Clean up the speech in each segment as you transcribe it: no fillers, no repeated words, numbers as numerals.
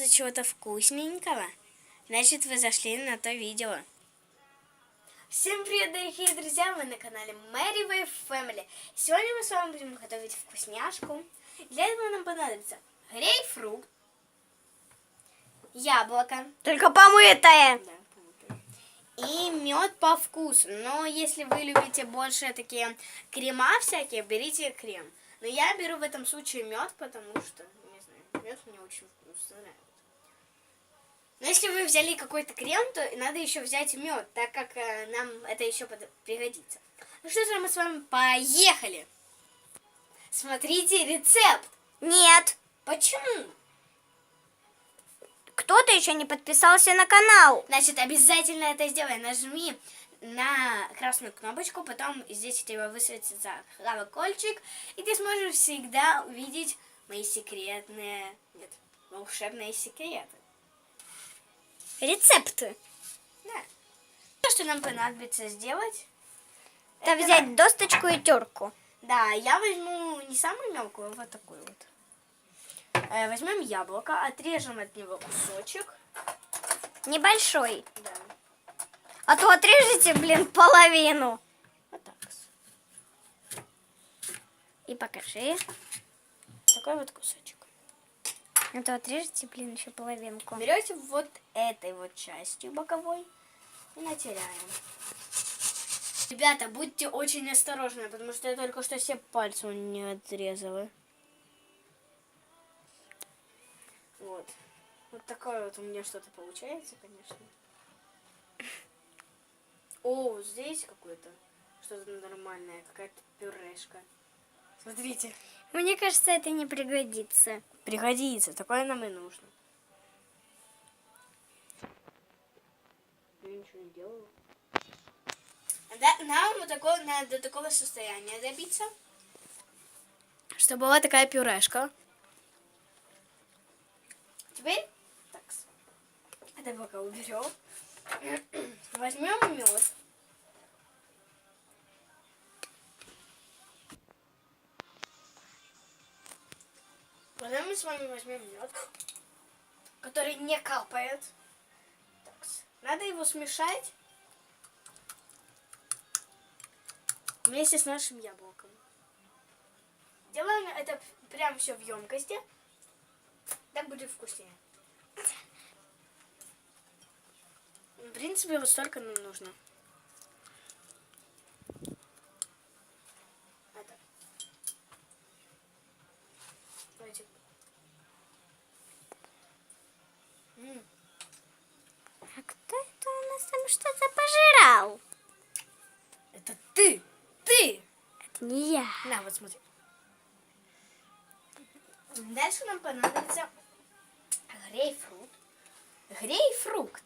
хочется чего-то вкусненького, значит вы зашли на то видео. Всем привет, дорогие друзья, вы на канале Merry Family. Сегодня мы с вами будем готовить вкусняшку. Для этого нам понадобится грейпфрут, яблоко. Только помытое. Да, помытое. И мед по вкусу. Но если вы любите больше такие крема всякие, берите крем. Но я беру в этом случае мед, потому что, не знаю, мед мне очень вкусно нравится. Но если вы взяли какой-то крем, то надо еще взять мед, так как нам это еще пригодится. Ну что же, мы с вами поехали. Смотрите рецепт. Нет. Почему? Кто-то еще не подписался на канал. Значит, обязательно это сделай. Нажми на красную кнопочку, потом здесь у тебя высветится колокольчик, и ты сможешь всегда увидеть мои секретные, волшебные секреты. Рецепты. Да. То, что нам понадобится сделать, это взять досточку и терку. Да, я возьму не самую мелкую, а вот такую вот. Возьмем яблоко, отрежем от него кусочек. Небольшой. Да. А то отрежете, половину. Вот так. И покажи. Такой вот кусочек. А то отрежете, еще половинку. Берете вот этой вот частью боковой и натираем. Ребята, будьте очень осторожны, потому что я только что все пальцы не отрезала. Вот. Вот такое вот у меня что-то получается, конечно. О, здесь какое-то что-то нормальное, какая-то пюрешка. Смотрите. Мне кажется, это не пригодится. Пригодится, такое нам и нужно. Я ничего не делала. Да, нам вот надо до такого состояния добиться, чтобы была такая пюрешка. Теперь, так, это пока уберем. Возьмем мед. Потом мы с вами возьмем мед, который не капает. Так, надо его смешать вместе с нашим яблоком. Делаем это прям все в емкости. Так будет вкуснее. В принципе, вот столько нам нужно. Это. Давайте. А кто это у нас там что-то пожирал? Это ты! Ты! Это не я. На, вот смотри. Дальше нам понадобится грейпфрут. Грейпфрукт.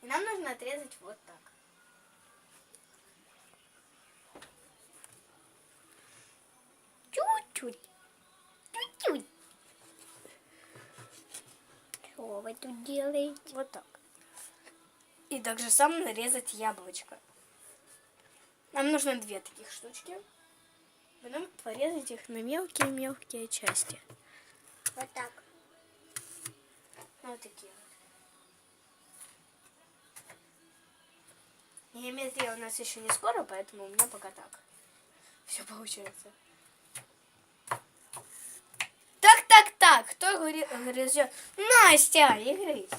И нам нужно отрезать вот так. Чуть-чуть. Чуть-чуть. Что вы тут делаете? Вот так. И так же самое нарезать яблочко. Нам нужно 2 таких штучки. Потом порезать их на мелкие-мелкие части. Вот так. Вот такие вот. Геометрия у нас еще не скоро, поэтому у меня пока так. Все получается. Так. Кто грызет? Настя, и грызь.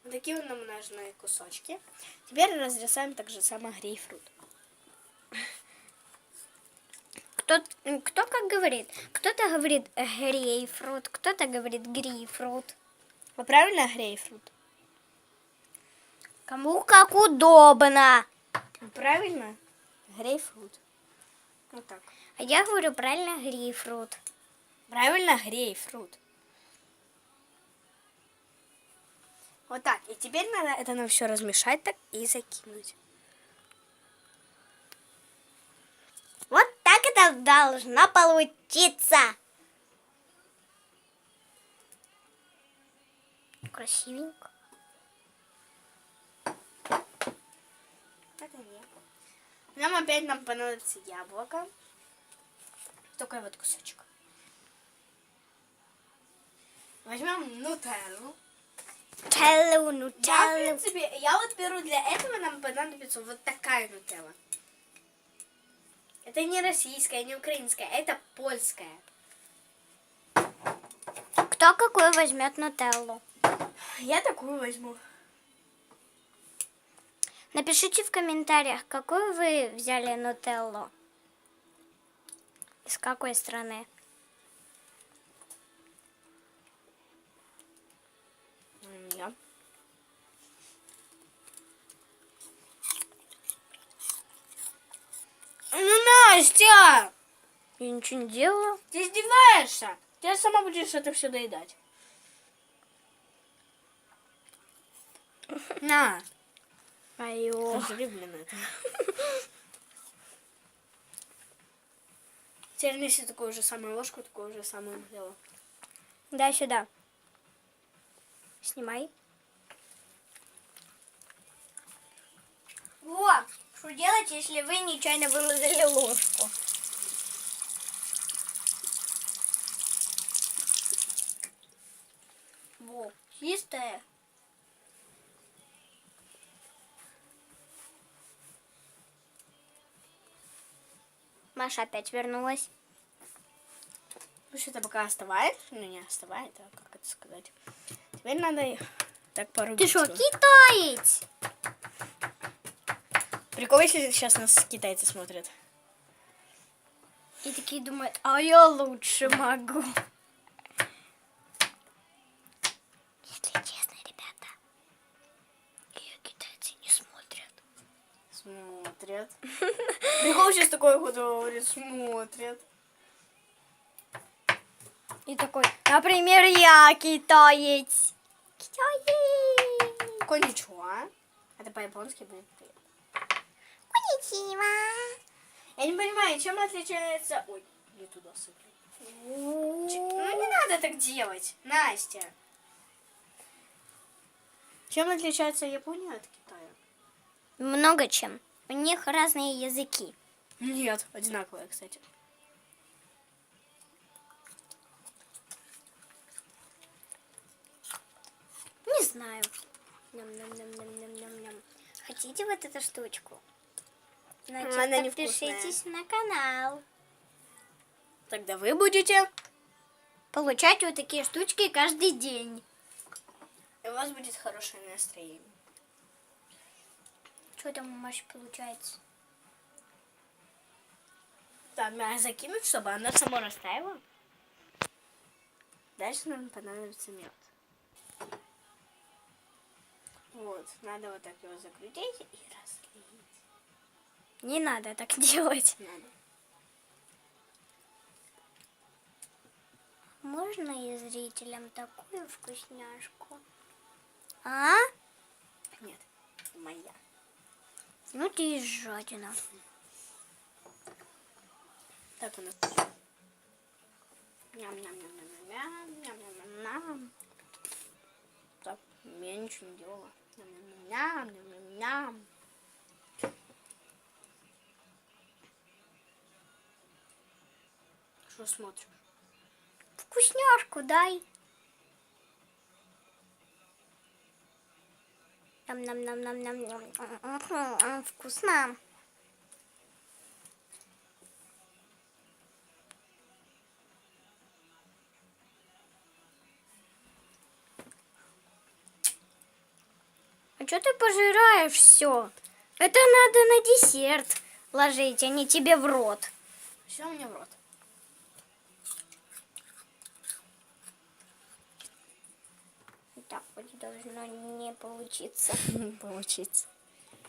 Вот такие вот нам нужны кусочки. Теперь разрезаем так же само грейпфрут. Кто как говорит? Кто-то говорит грейпфрут, кто-то говорит грейпфрут. Вы правильно грейпфрут? Кому как удобно. Правильно? Грейпфрут. Вот так. А я говорю правильно грейпфрут. Правильно грейпфрут. Вот так. И теперь надо это нам все размешать так и закинуть. Вот так это должно получиться. Красивенько. Это нет. Нам опять понадобится яблоко. Такой вот кусочек. Возьмем нутеллу. Я, в принципе, я вот беру для этого, нам понадобится вот такая нутелла. Это не российская, не украинская, это польская. Кто какой возьмет нутеллу? Я такую возьму. Напишите в комментариях, какую вы взяли нутеллу. Из какой страны? Я. Ну, Настя! Я ничего не делала. Ты издеваешься? Ты сама будешь это все доедать. На. Айо. Смотри, блин, это. Теперь неси такую же самую ложку, такую же самую дело. Дай сюда. Снимай. Вот. Что делать, если вы нечаянно выложили ложку? Во, чистая. Маша опять вернулась. Пусть это пока остывает. Ну, не остывает, а как это сказать. Теперь надо так порубить. Ты что, его. китаец? Прикол, если сейчас нас китайцы смотрят. И такие думают, а я лучше могу. Если честно, ребята, ее китайцы не смотрят. Смотрят. Прикол сейчас такой вот говорит, смотрят. И такой, например, я китаец. Китаец. Коничуа. Это по-японски будет привет. Коничева. Я не понимаю, чем отличается... Ой, не туда сыплю. Ну, не надо так делать, Настя. Чем отличается Япония от Китая? Много чем. У них разные языки. Нет, одинаковые, кстати. Не знаю. Ням-ням-ням-ням-ням-ням. Хотите вот эту штучку? Значит, Она подпишитесь на канал. Тогда вы будете... Получать вот такие штучки каждый день. И у вас будет хорошее настроение. Что там у Маши получается? Там закинуть, чтобы оно само растаяло. Дальше нам понадобится мед. Вот, надо вот так его закрутить и разлить. Не надо так делать. Надо. Можно и зрителям такую вкусняшку? А? Нет, моя. Ну ты и жадина. Так у нас. Ням-ням-ням-ням-ням-ням-ням-ням. Так, я ничего не делала. Ням-ням-ням-ням-ням. Что смотришь? Вкусняшку дай. Нам-нам-нам-нам-нам. Вкусно. А что ты пожираешь все? Это надо на десерт ложить, а не тебе в рот. Все мне в рот. Так вот должно не получиться. Получится.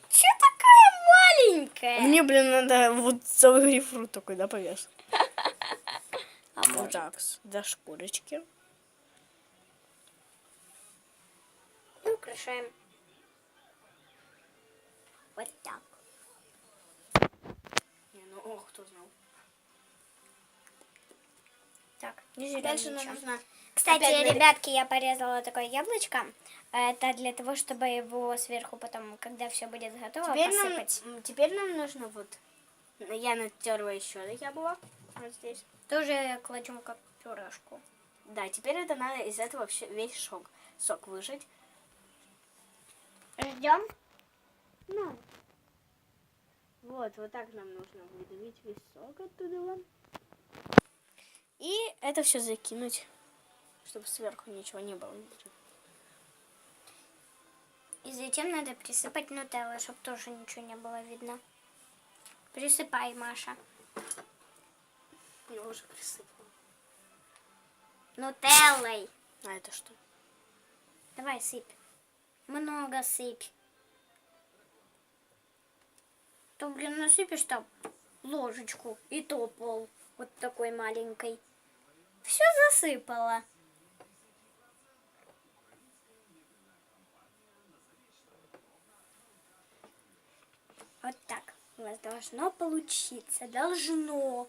Че такая маленькая? Мне, блин, надо вот целый грейпфрут такой, да, повесить. А Вот может? так, до шкурочки. И украшаем. Вот так. Не, ну, ох, кто знал. Так, не жрем Дальше нам ничего. нужно Кстати, Опять ребятки, я порезала такое яблочко. Это для того, чтобы его сверху потом, когда все будет готово, посыпать. Теперь нам нужно вот... Я натерла еще яблоко. Вот здесь. Тоже кладем как пюрешку. Да, теперь это надо из этого весь сок выжать. Ждем. Ну. Вот так нам нужно выдавить весь сок оттуда. И это все закинуть, чтобы сверху ничего не было. И затем надо присыпать нутеллой, чтобы тоже ничего не было видно. Присыпай, Маша. Я уже присыпала. Нутеллой. А это что? Давай, сыпь. Много сыпь. То, блин, насыпешь там ложечку, и то пол вот такой маленькой. Все засыпала. Вот так у вас должно получиться. Должно.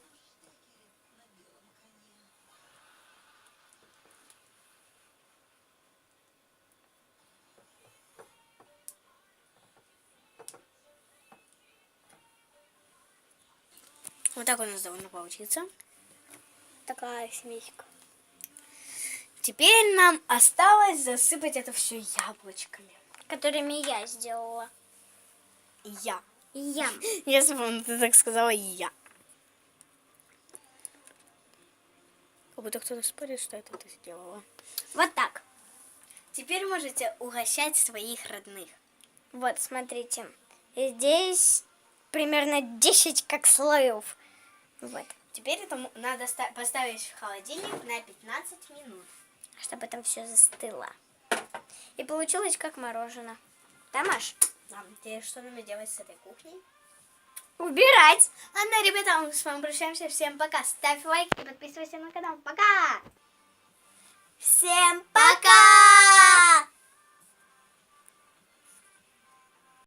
Вот так у нас довольно получится. Такая смеська. Теперь нам осталось засыпать это все яблочками. Которыми я сделала. Я. И я. Если бы ты так сказала, я. Как будто кто-то спорит, что это ты сделала. Вот так. Теперь можете угощать своих родных. Вот, смотрите. И здесь примерно 10 как слоев. Вот. Теперь это надо поставить в холодильник на 15 минут. Чтобы там все застыло. И получилось как мороженое. Да, Маш? Мам, теперь что нам делать с этой кухней? Убирать! Ладно, ребята, мы с вами прощаемся. Всем пока. Ставь лайк и подписывайся на канал. Пока! Всем пока!